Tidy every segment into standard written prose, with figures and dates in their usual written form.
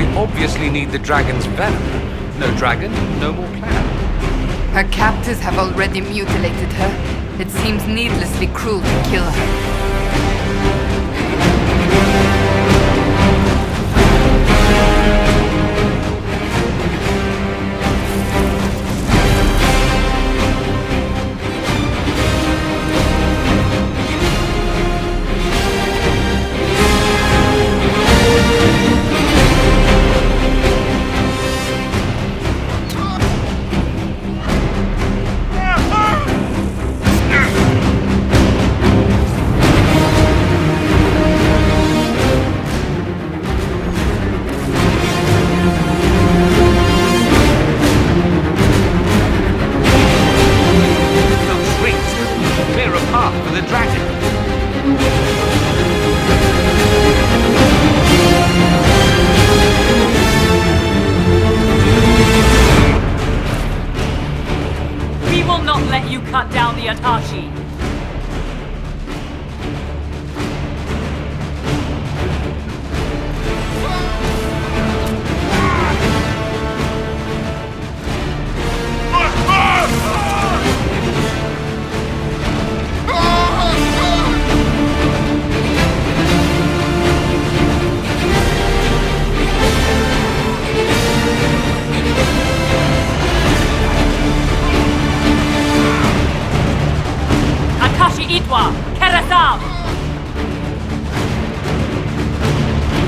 We obviously need the dragon's venom. No dragon, no more plan. Her captors have already mutilated her. It seems needlessly cruel to kill her.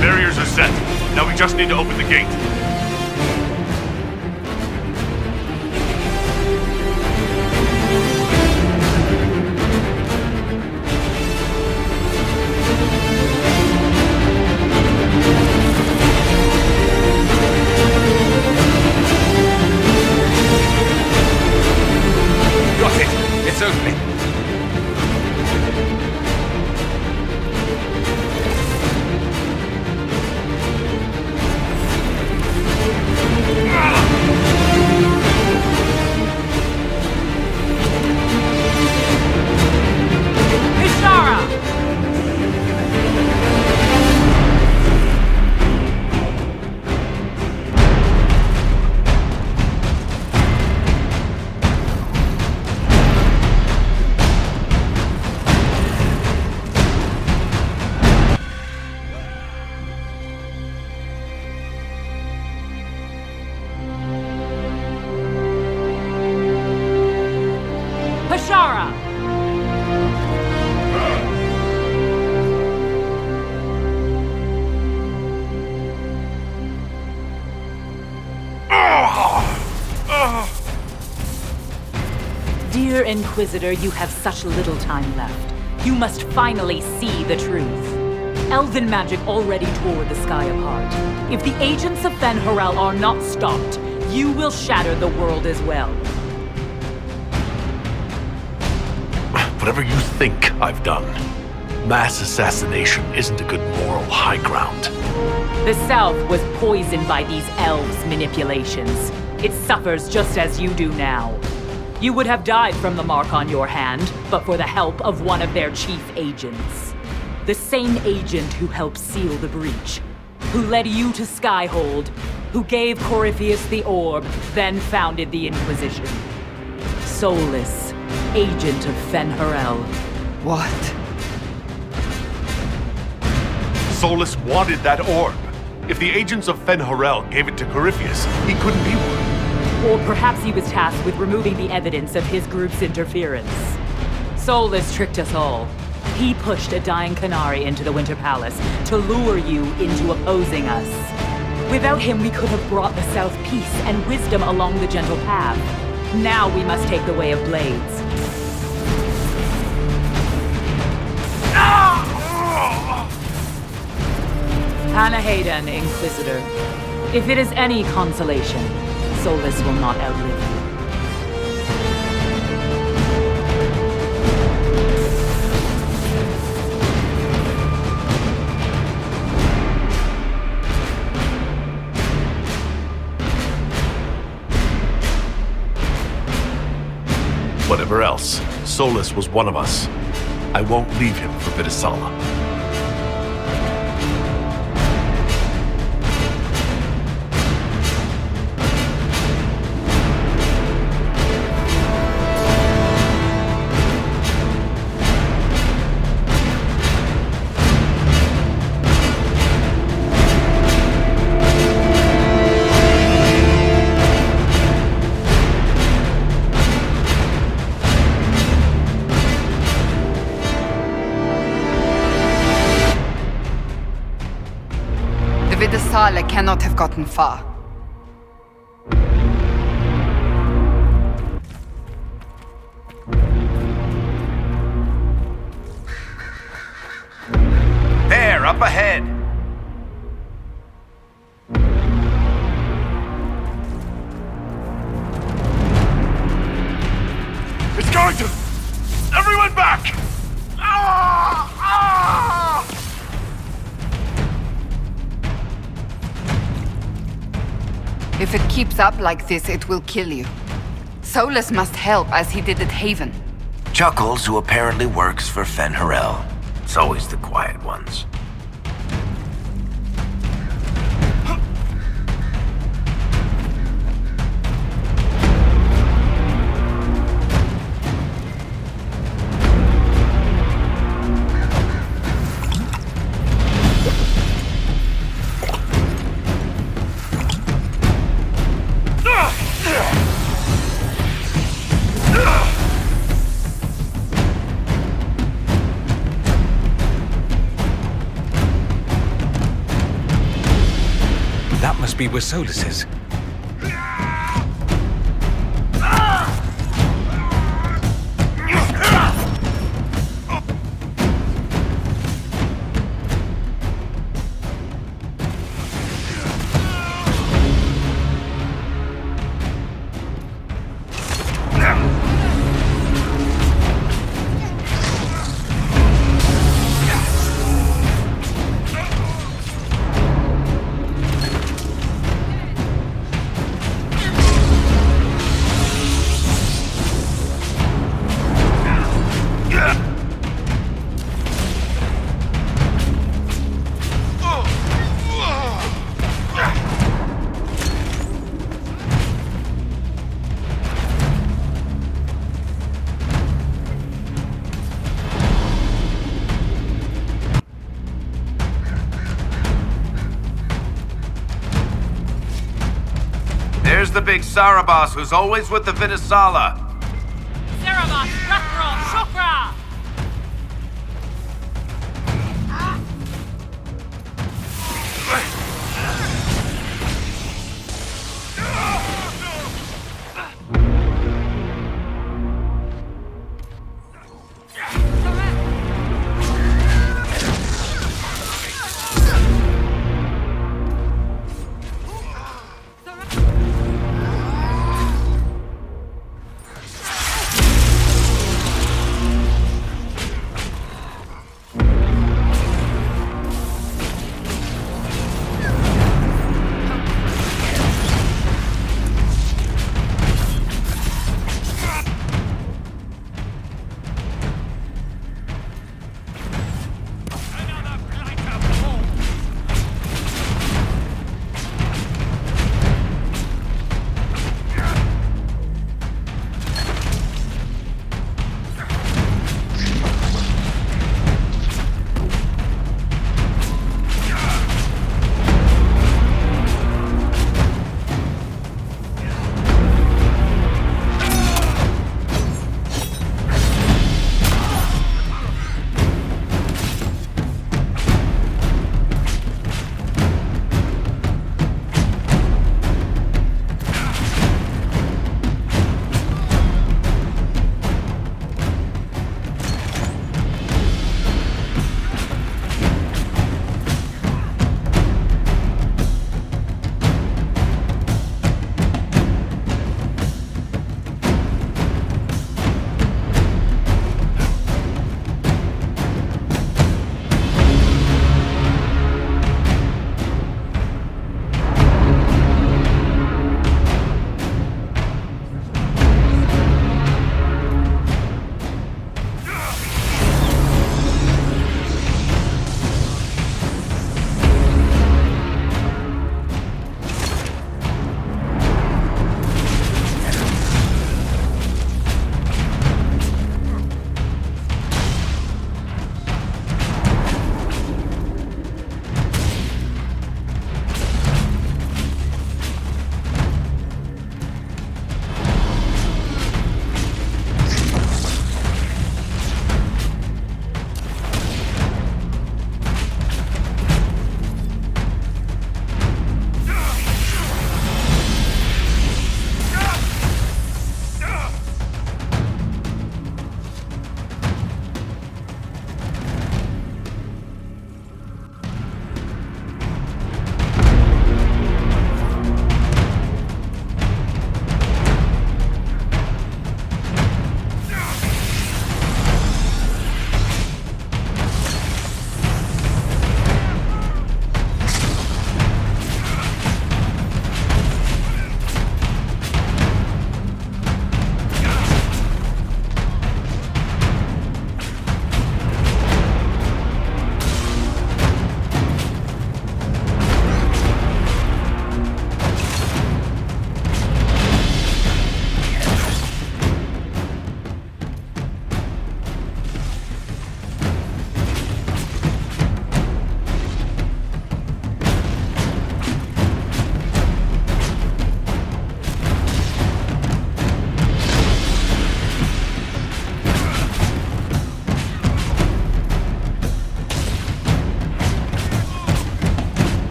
Barriers are set. Now we just need to open the gate. Got it. It's opening. Dear Inquisitor, you have such little time left. You must finally see the truth. Elven magic already tore the sky apart. If the agents of Fen'Harel are not stopped, you will shatter the world as well. Whatever you think I've done, mass assassination isn't a good moral high ground. The South was poisoned by these elves' manipulations. It suffers just as you do now. You would have died from the mark on your hand, but for the help of one of their chief agents. The same agent who helped seal the breach, who led you to Skyhold, who gave Corypheus the orb, then founded the Inquisition. Solus, agent of Fen'Harel. What? Solus wanted that orb. If the agents of Fen'Harel gave it to Corypheus, he couldn't be one. Or perhaps he was tasked with removing the evidence of his group's interference. Solus tricked us all. He pushed a dying Qunari into the Winter Palace to lure you into opposing us. Without him, we could have brought the South peace and wisdom along the gentle path. Now we must take the way of blades. Hannah Hayden, Inquisitor. If it is any consolation, Solus will not outlive you. Whatever else, Solus was one of us. I won't leave him for Vidisala. cannot have gotten far. There, up ahead! It's going to... Everyone back! Ah! Ah! If it keeps up like this, it will kill you. Solus must help, as he did at Haven. Chuckles, who apparently works for Fen'Harel. It's always the quiet ones. That must be where Solus is. There's the big Sarabas who's always with the Vinisala. Ceremas, Rakro, Shokra!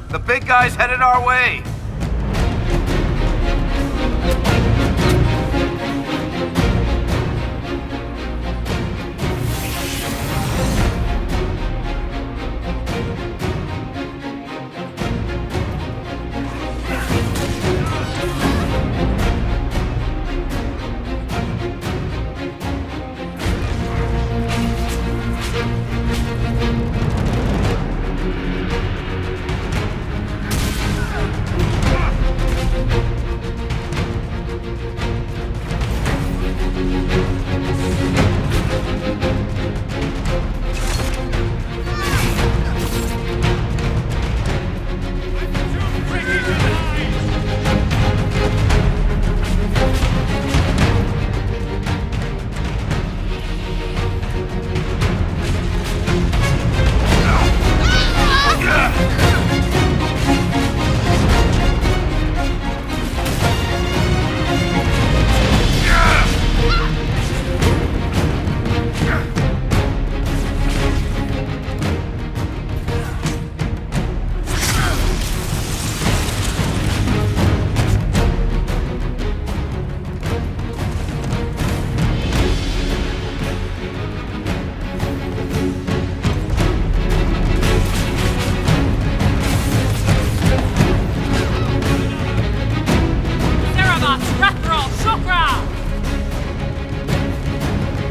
The big guy's headed our way!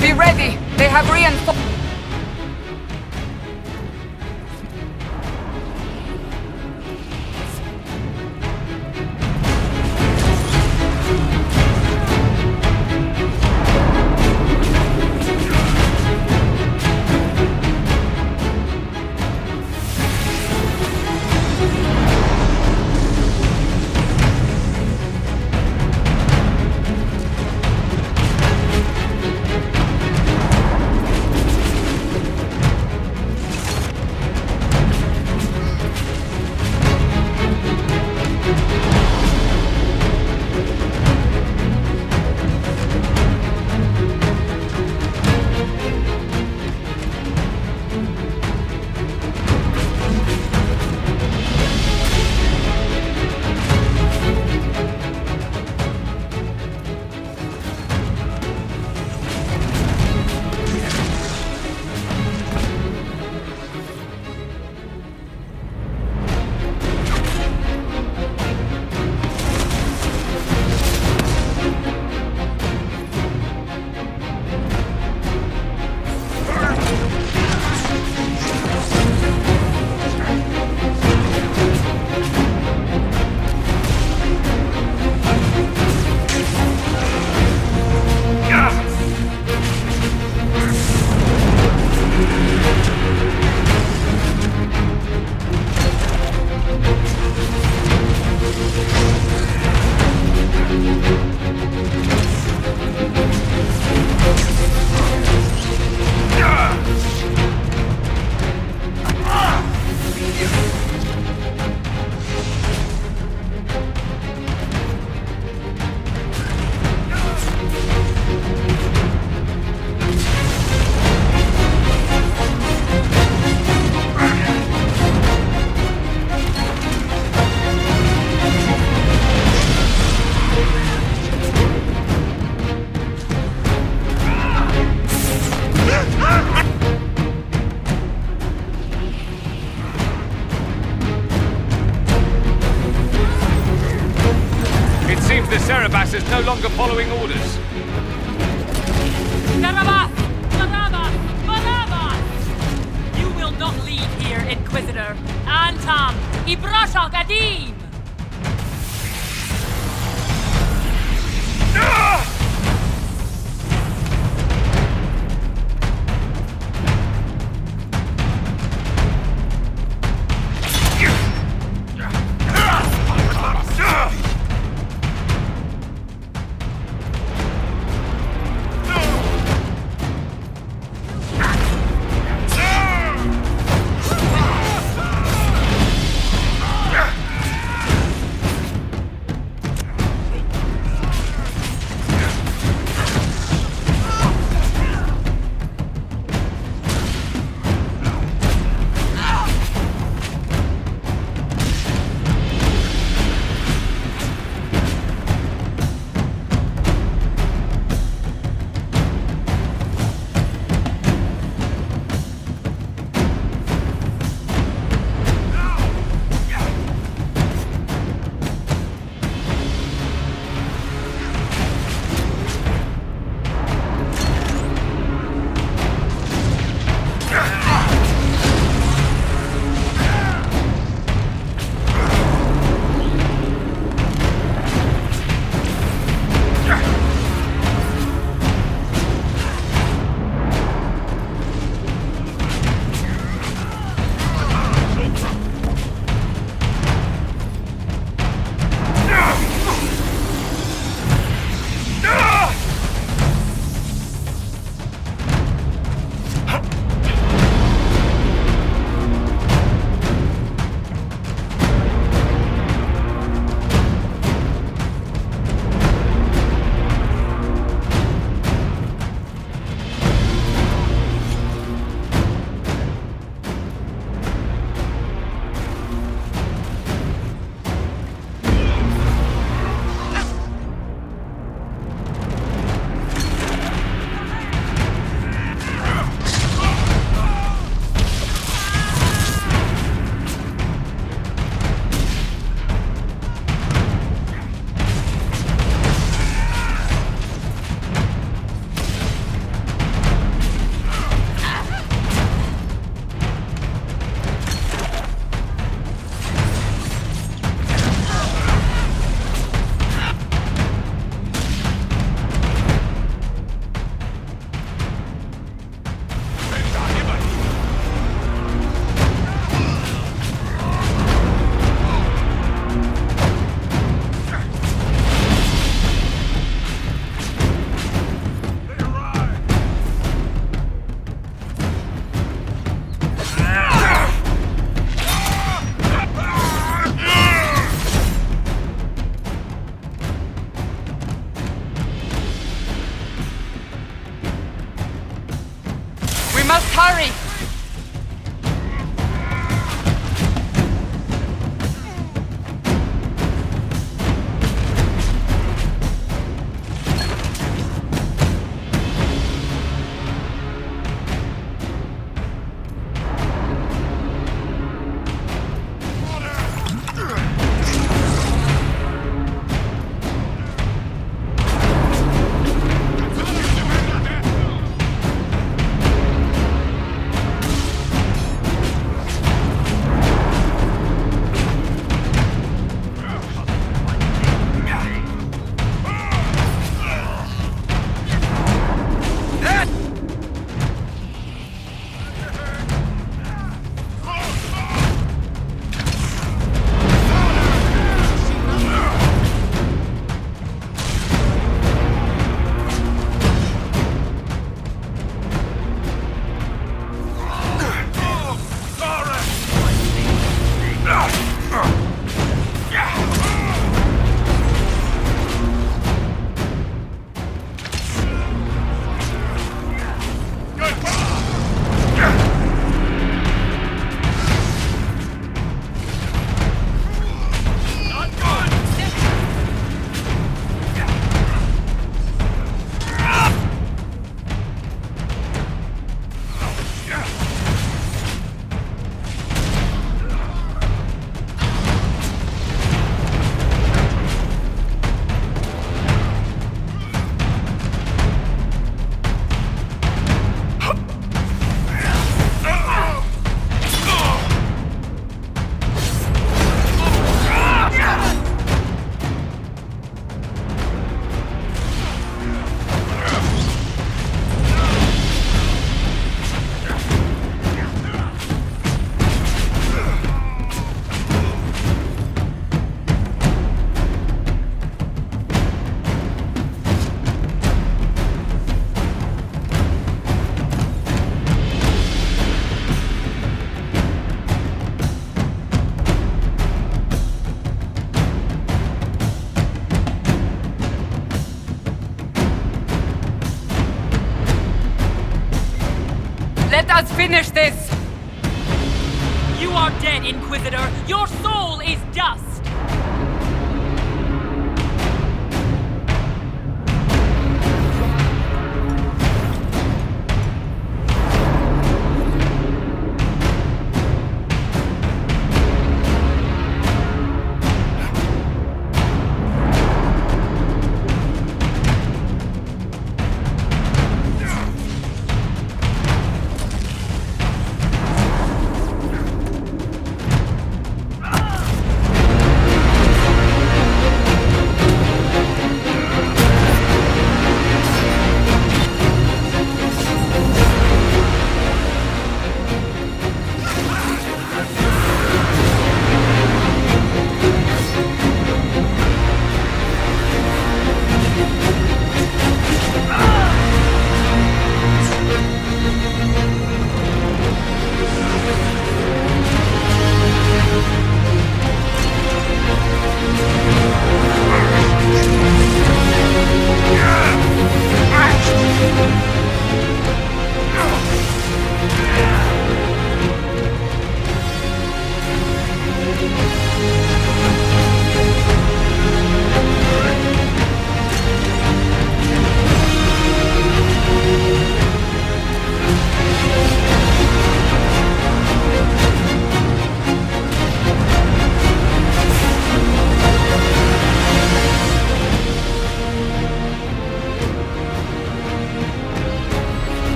Be ready! They have reinforced. The Cerebas is no longer following orders. Cerebas! Barabbas! Barabbas! You will not leave here, Inquisitor. Antam! Ibrasha Gadim! hurry! Let us finish this! You are dead, Inquisitor! Your soul is dust!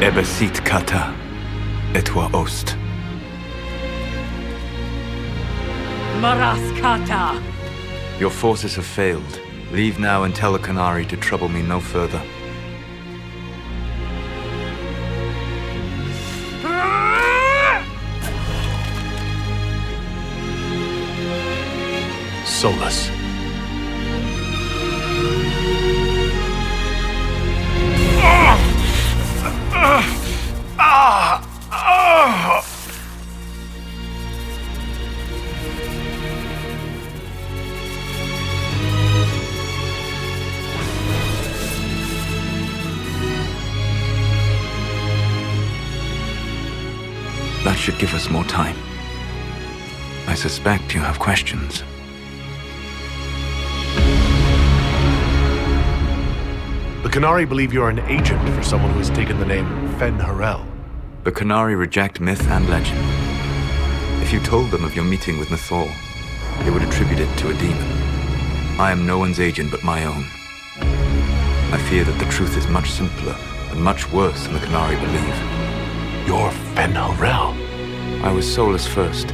Ebesit kata, etwa ost. Maraskata! Your forces have failed. Leave now and tell the Canary to trouble me no further. Solus. That should give us more time. I suspect you have questions. The Canary believe you're an agent for someone who has taken the name Fen'Harel. The Canary reject myth and legend. If you told them of your meeting with Nathor, they would attribute it to a demon. I am no one's agent but my own. I fear that the truth is much simpler and much worse than the Canary believe. You're Fen'Harel. I was Solus first.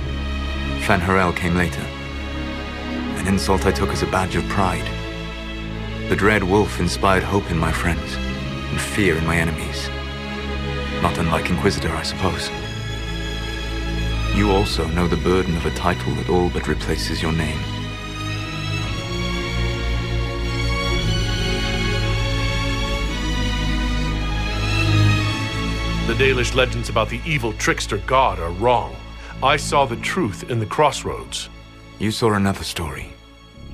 Fen'Harel came later. An insult I took as a badge of pride. The dread wolf inspired hope in my friends, and fear in my enemies. Not unlike Inquisitor, I suppose. You also know the burden of a title that all but replaces your name. The Dalish legends about the evil trickster god are wrong. I saw the truth in the crossroads. You saw another story,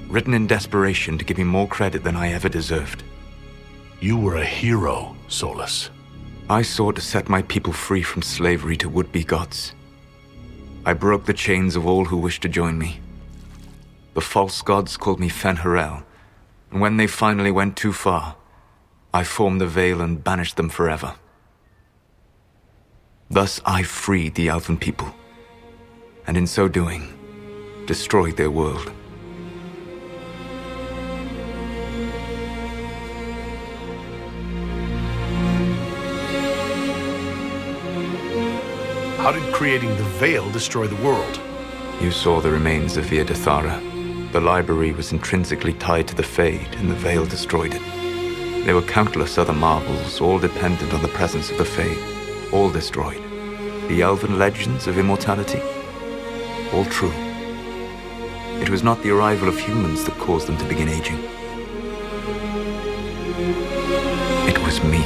written in desperation to give me more credit than I ever deserved. You were a hero, Solus. I sought to set my people free from slavery to would-be gods. I broke the chains of all who wished to join me. The false gods called me Fen'Harel, and when they finally went too far, I formed the Veil and banished them forever. Thus I freed the Elven people, and in so doing, destroyed their world. How did creating the Veil destroy the world? You saw the remains of Via Dathara. The library was intrinsically tied to the Fade, and the Veil destroyed it. There were countless other marvels, all dependent on the presence of the Fade, all destroyed. The elven legends of immortality, all true. It was not the arrival of humans that caused them to begin aging. It was me.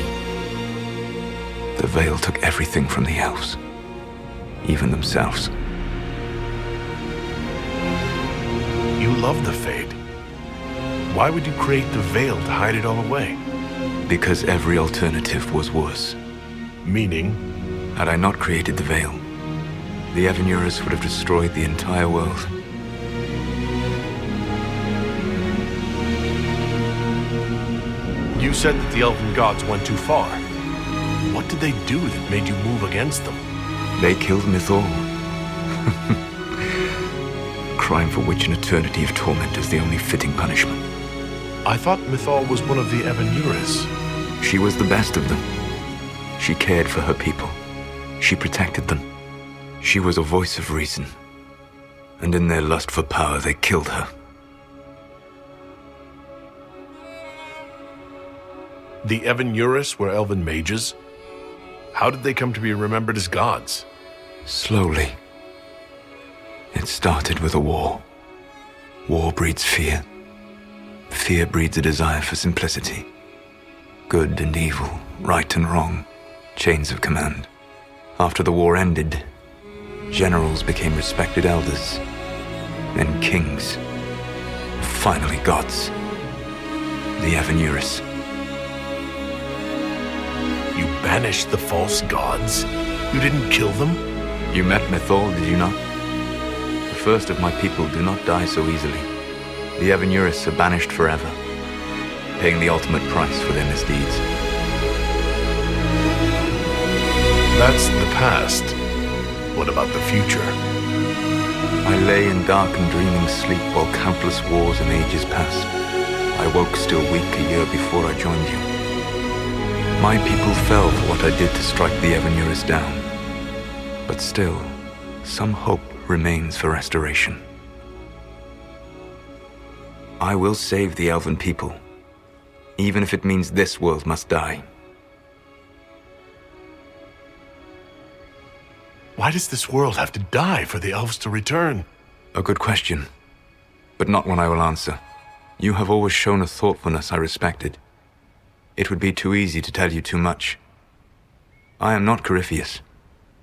The Veil took everything from the elves, even themselves. You love the Fade. Why would you create the Veil to hide it all away? Because every alternative was worse. Meaning? Had I not created the Veil, the Evanurus would have destroyed the entire world. You said that the Elven gods went too far. What did they do that made you move against them? They killed Mythal. Crime for which an eternity of torment is the only fitting punishment. I thought Mythal was one of the Evanurus. She was the best of them. She cared for her people. She protected them. She was a voice of reason. And in their lust for power, they killed her. The Evanurus were elven mages? How did they come to be remembered as gods? Slowly. It started with a war. War breeds fear. Fear breeds a desire for simplicity. Good and evil, right and wrong, chains of command. After the war ended, generals became respected elders, then kings, finally gods. The Evanurus. You banished the false gods? You didn't kill them? You met Mythal, did you not? The first of my people do not die so easily. The Evanurus are banished forever, paying the ultimate price for their misdeeds. That's the past. What about the future? I lay in dark and dreaming sleep while countless wars and ages passed. I woke still weak a year before I joined you. My people fell for what I did to strike the Evanurus down. But still, some hope remains for restoration. I will save the Elven people, even if it means this world must die. Why does this world have to die for the elves to return? A good question, but not one I will answer. You have always shown a thoughtfulness I respected. It would be too easy to tell you too much. I am not Corypheus.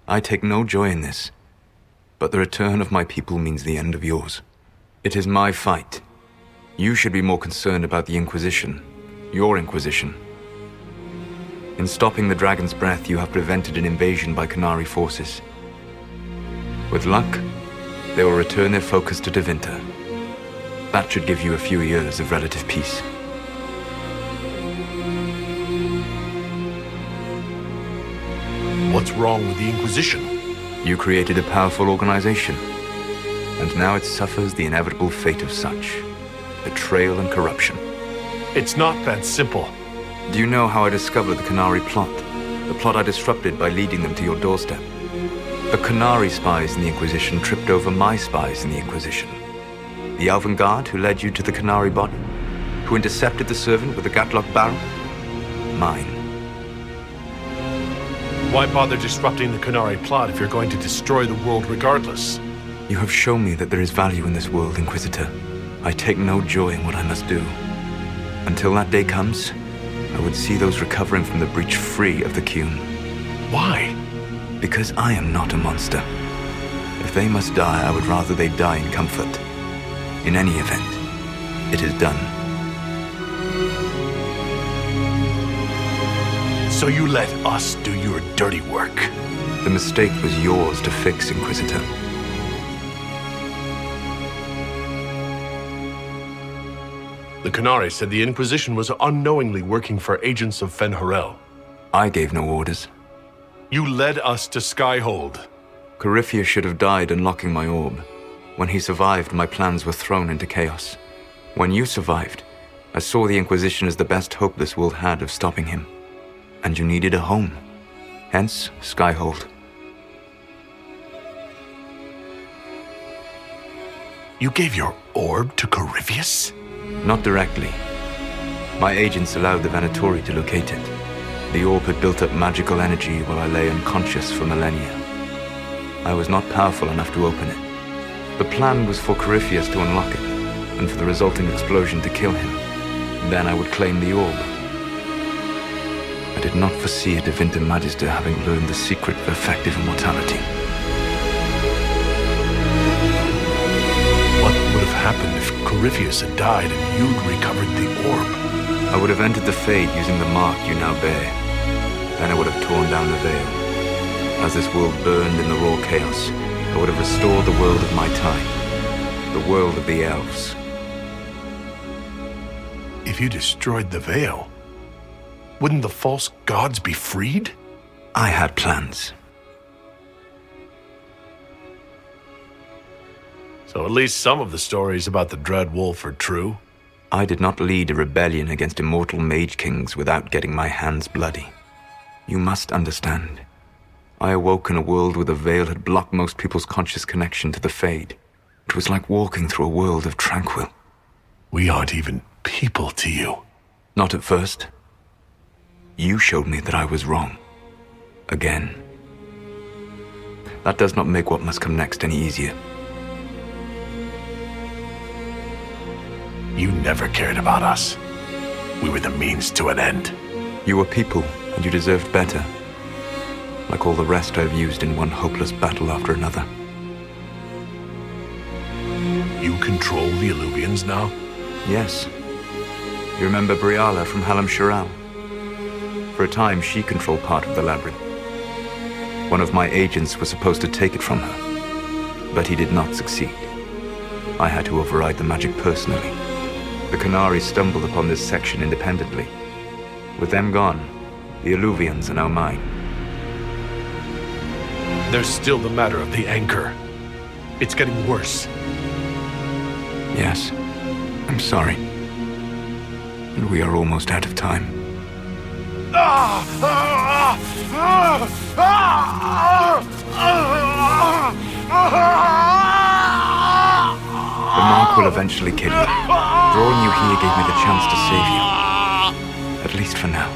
I take no joy in this, but the return of my people means the end of yours. It is my fight. You should be more concerned about the Inquisition, your Inquisition. In stopping the Dragon's Breath, you have prevented an invasion by Qunari forces. With luck, they will return their focus to Tevinter. That should give you a few years of relative peace. What's wrong with the Inquisition? You created a powerful organization, and now it suffers the inevitable fate of such: betrayal and corruption. It's not that simple. Do you know how I discovered the Qunari plot? The plot I disrupted by leading them to your doorstep. The Qunari spies in the Inquisition tripped over my spies in the Inquisition. The Elven Guard who led you to the Qunari body, who intercepted the servant with the Gatlock barrel. Mine. Why bother disrupting the Qunari plot if you're going to destroy the world regardless? You have shown me that there is value in this world, Inquisitor. I take no joy in what I must do. Until that day comes, I would see those recovering from the breach free of the Qun. Why? Because I am not a monster. If they must die, I would rather they die in comfort. In any event, it is done. So you let us do your dirty work. The mistake was yours to fix, Inquisitor. The Canary said the Inquisition was unknowingly working for agents of Fen'Harel. I gave no orders. You led us to Skyhold. Corypheus should have died unlocking my orb. When he survived, my plans were thrown into chaos. When you survived, I saw the Inquisition as the best hope this world had of stopping him. And you needed a home. Hence, Skyhold. You gave your orb to Corypheus? Not directly. My agents allowed the Venatori to locate it. The orb had built up magical energy while I lay unconscious for millennia. I was not powerful enough to open it. The plan was for Corypheus to unlock it, and for the resulting explosion to kill him. Then I would claim the orb. I did not foresee a Divinta Magister having learned the secret of effective immortality. What would have happened if Corypheus had died and you'd recovered the orb? I would have entered the Fade using the mark you now bear. Then I would have torn down the veil. As this world burned in the raw chaos, I would have restored the world of my time. The world of the elves. If you destroyed the veil, wouldn't the false gods be freed? I had plans. So at least some of the stories about the Dread Wolf are true. I did not lead a rebellion against immortal mage kings without getting my hands bloody. You must understand. I awoke in a world where the veil had blocked most people's conscious connection to the Fade. It was like walking through a world of tranquil. We aren't even people to you. Not at first. You showed me that I was wrong. Again. That does not make what must come next any easier. You never cared about us. We were the means to an end. You were people, and you deserved better. Like all the rest I've used in one hopeless battle after another. You control the Illuvians now? Yes. You remember Briala from Halam Shiral? For a time, she controlled part of the labyrinth. One of my agents was supposed to take it from her, but he did not succeed. I had to override the magic personally. The Canary stumbled upon this section independently. With them gone, the Illuvians are now mine. There's still the matter of the anchor. It's getting worse. Yes, I'm sorry. And we are almost out of time. The mark will eventually kill you. Drawing you here gave me the chance to save you. At least for now.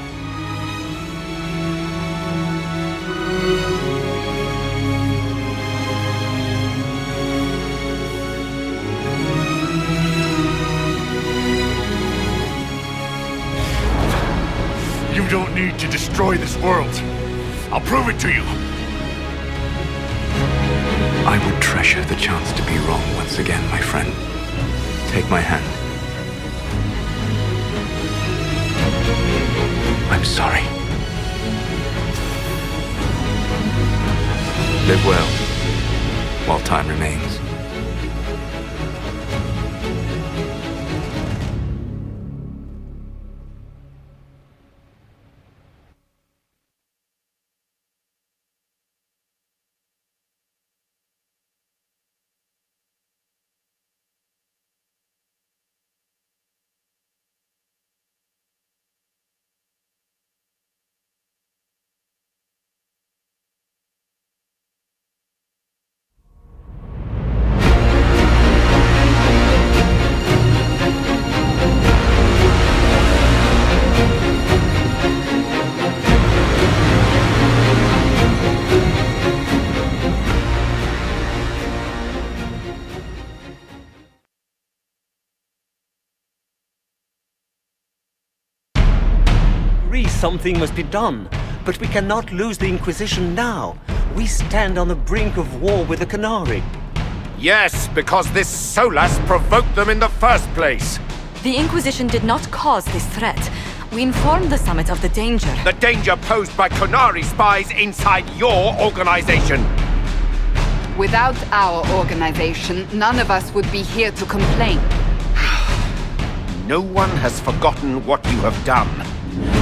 You don't need to destroy this world. I'll prove it to you. I would treasure the chance to be wrong once again, my friend. Take my hand. I'm sorry. Live well, while time remains. Something must be done, But we cannot lose the Inquisition now. We stand on the brink of war with the Canary. Yes, because this Solas provoked them in the first place. The Inquisition did not cause this threat. We informed the Summit of the danger. The danger posed by Canary spies inside your organization. Without our organization, none of us would be here to complain. No one has forgotten what you have done.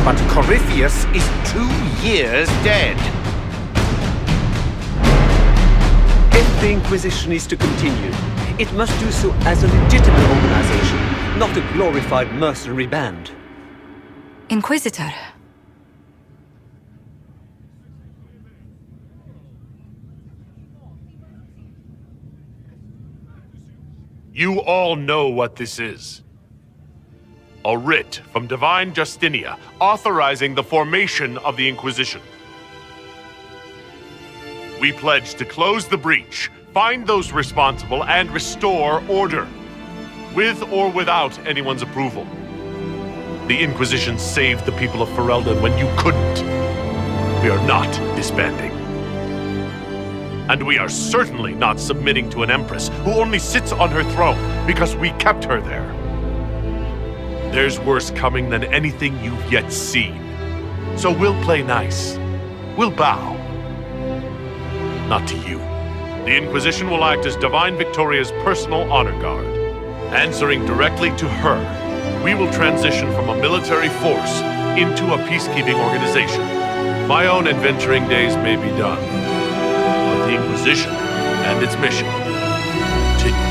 But Corypheus is 2 years dead. If the Inquisition is to continue, it must do so as a legitimate organization, not a glorified mercenary band. Inquisitor. You all know what this is. A writ from Divine Justinia authorizing the formation of the Inquisition. We pledge to close the breach, find those responsible, and restore order. With or without anyone's approval. The Inquisition saved the people of Ferelden when you couldn't. We are not disbanding. And we are certainly not submitting to an empress who only sits on her throne because we kept her there. There's worse coming than anything you've yet seen. So we'll play nice. We'll bow. Not to you. The Inquisition will act as Divine Victoria's personal honor guard. Answering directly to her, we will transition from a military force into a peacekeeping organization. My own adventuring days may be done, but the Inquisition and its mission continue.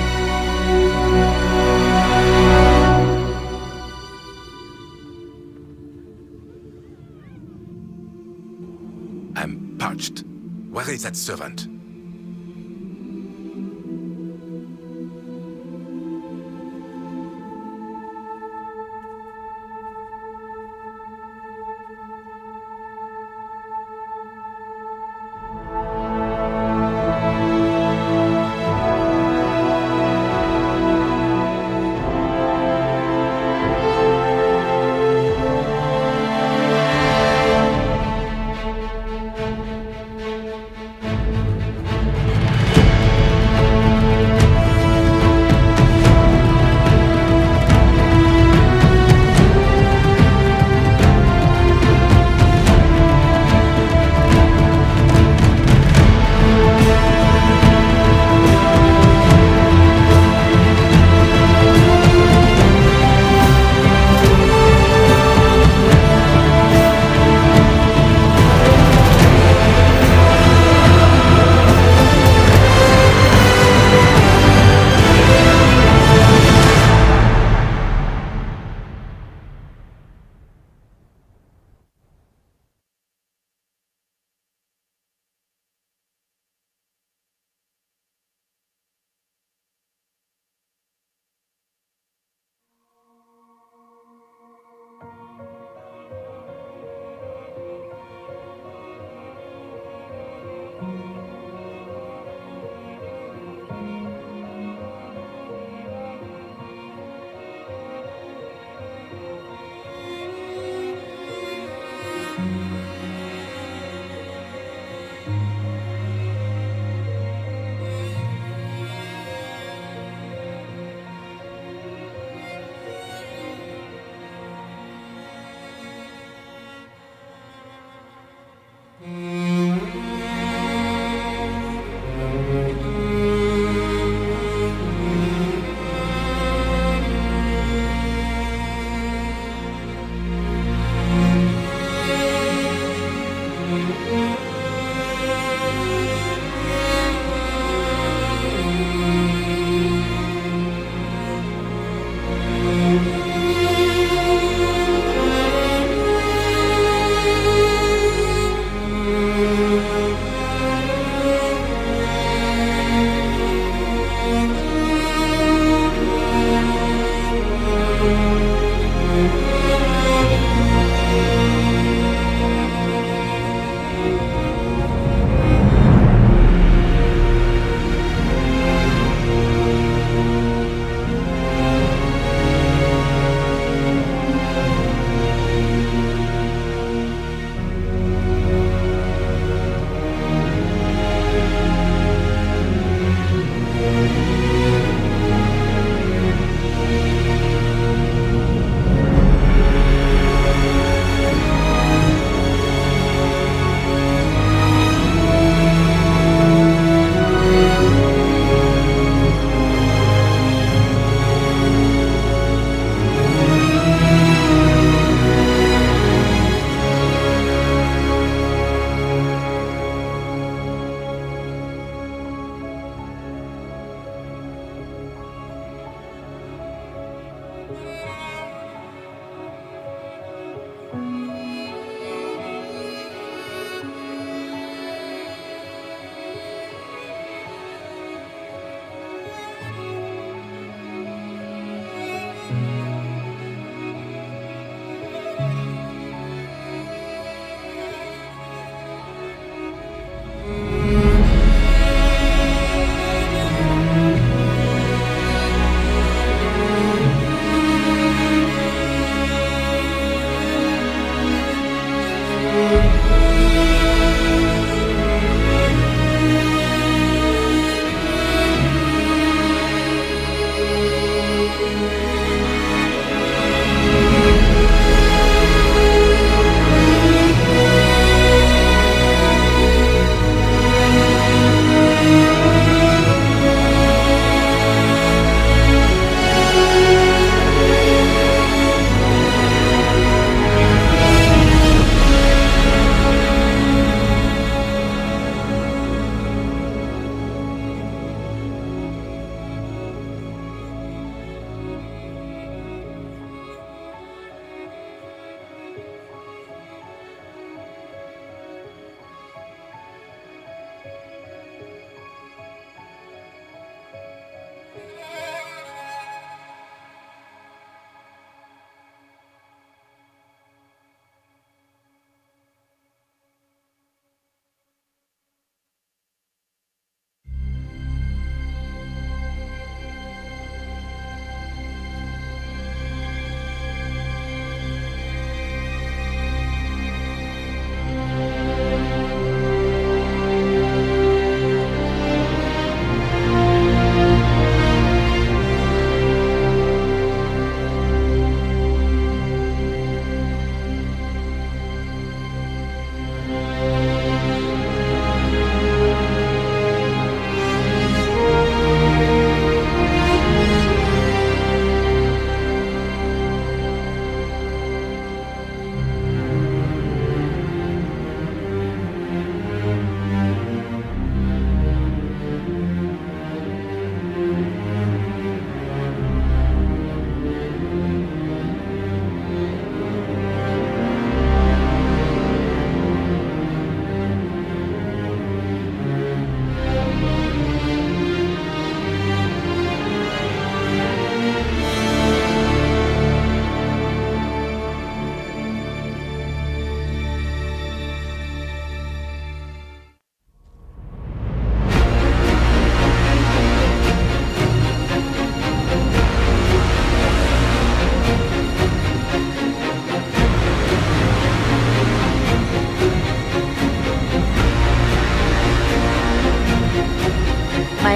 I'm parched. Where is that servant?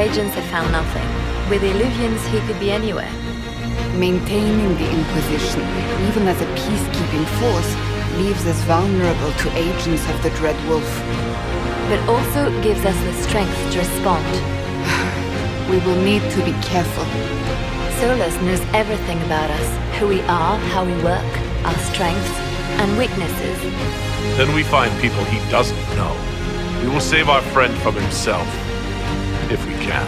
agents have found nothing. With the Illuvians, he could be anywhere. Maintaining the Inquisition, even as a peacekeeping force, leaves us vulnerable to agents of the Dread Wolf. But also gives us the strength to respond. We will need to be careful. Solus knows everything about us. Who we are, how we work, our strengths and weaknesses. Then we find people he doesn't know. We will save our friend from himself. If we can.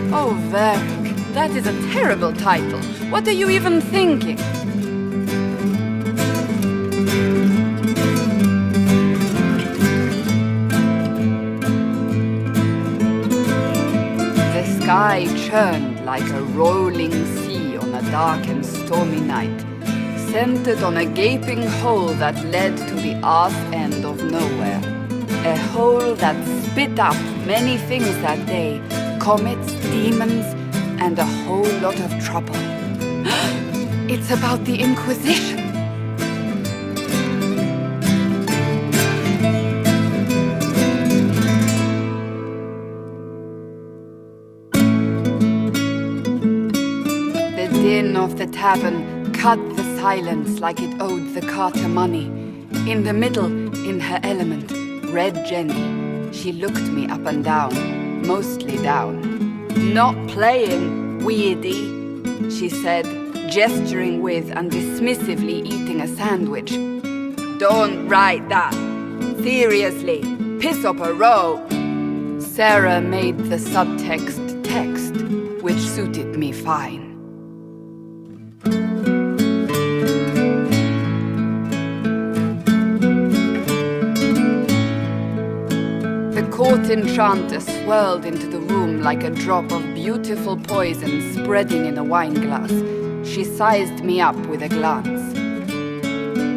Oh, Varric, that is a terrible title. What are you even thinking? The sky churned like a rolling sea on a dark and stormy night, centered on a gaping hole that led to the arse end of nowhere. A hole that spit up many things that day, comets, demons, and a whole lot of trouble. It's about the Inquisition. The din of the tavern cut the silence like it owed the carter money. In the middle, in her element, Red Jenny. She looked me up and down, mostly down. Not playing, weirdy, she said, gesturing with and dismissively eating a sandwich. Don't write that. Seriously, piss up a row. Sarah made the subtext text, which suited me fine. Court enchanter swirled into the room like a drop of beautiful poison spreading in a wineglass. She sized me up with a glance.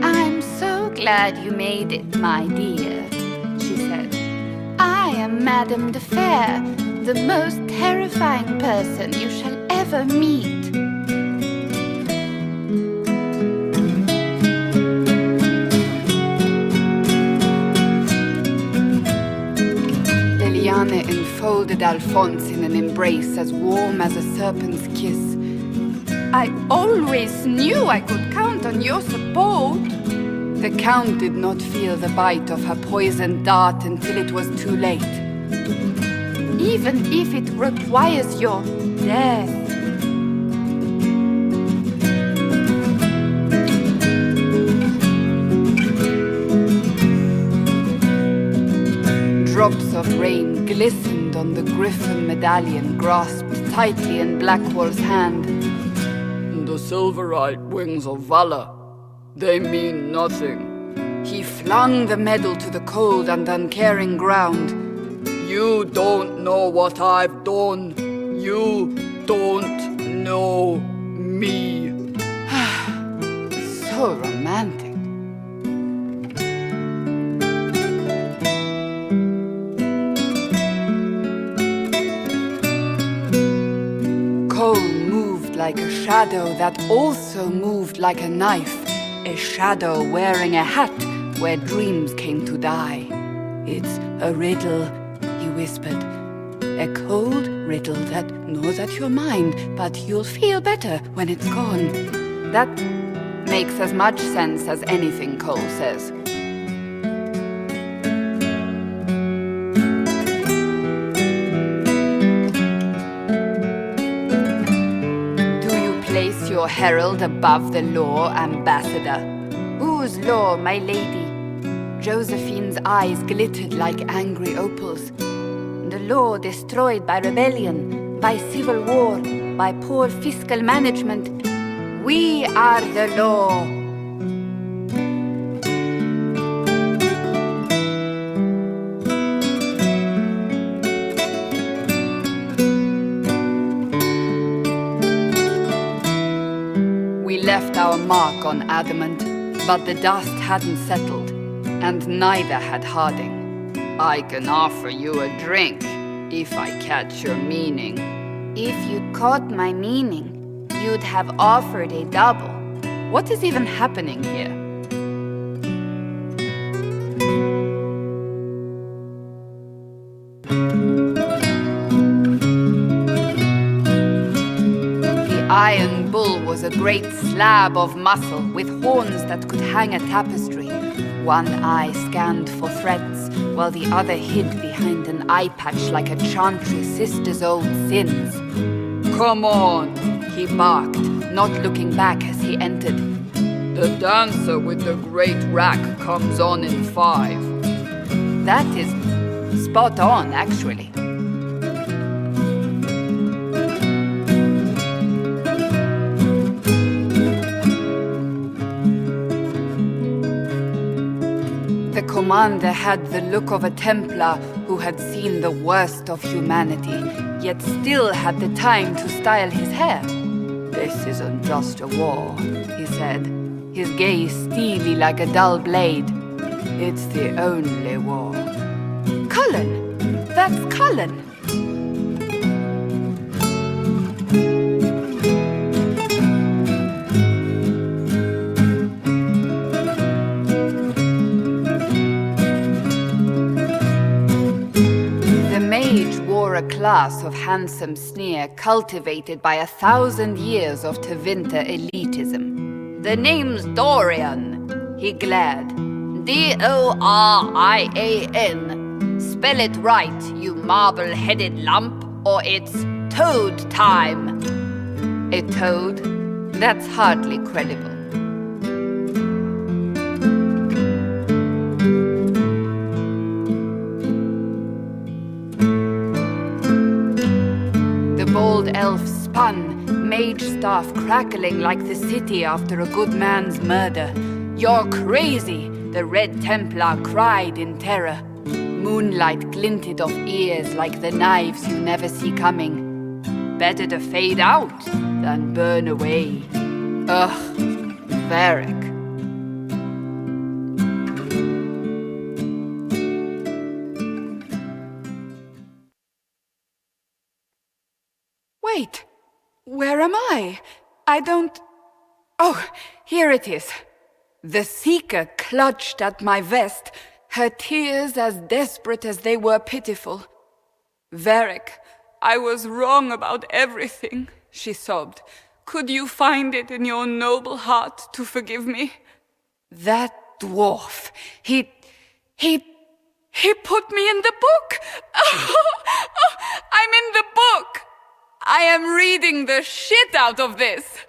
I'm so glad you made it, my dear, she said. I am Madame de Fair, the most terrifying person you shall ever meet. enfolded Alphonse in an embrace as warm as a serpent's kiss. I always knew I could count on your support. The Count did not feel the bite of her poisoned dart until it was too late. Even if it requires your death. Drops of rain glistened on the griffin medallion grasped tightly in Blackwall's hand. The silverite wings of valor, they mean nothing. He flung the medal to the cold and uncaring ground. You don't know what I've done. You don't know me. So romantic. Cole moved like a shadow that also moved like a knife. A shadow wearing a hat where dreams came to die. It's a riddle, he whispered. A cold riddle that gnaws at your mind, but you'll feel better when it's gone. That makes as much sense as anything Cole says. Your herald above the law, ambassador. Whose law, my lady? Josephine's eyes glittered like angry opals. The law destroyed by rebellion, by civil war, by poor fiscal management. We are the law. Left our mark on adamant, but the dust hadn't settled, and neither had Harding. I can offer you a drink, if I catch your meaning. If you'd caught my meaning, you'd have offered a double. What is even happening here? Iron Bull was a great slab of muscle with horns that could hang a tapestry. One eye scanned for threats, while the other hid behind an eye patch like a chantry sister's old sins. Come on, he barked, not looking back as he entered. The dancer with the great rack comes on in 5. That is spot on, actually. The commander had the look of a Templar who had seen the worst of humanity, yet still had the time to style his hair. This isn't just a war, he said, his gaze steely like a dull blade. It's the only war. Cullen! That's Cullen! A class of handsome sneer cultivated by 1,000 years of Tevinter elitism. The name's Dorian, he glared. D-O-R-I-A-N. Spell it right, you marble-headed lump, or it's toad time. A toad? That's hardly credible. Old elf spun, mage staff crackling like the city after a good man's murder. You're crazy, the Red Templar cried in terror. Moonlight glinted off ears like the knives you never see coming. Better to fade out than burn away. Ugh, Varric. Wait, where am I? I don't... Oh, here it is. The Seeker clutched at my vest, her tears as desperate as they were pitiful. Varric, I was wrong about everything, she sobbed. Could you find it in your noble heart to forgive me? That dwarf, he put me in the book! I'm in the book! I am reading the shit out of this!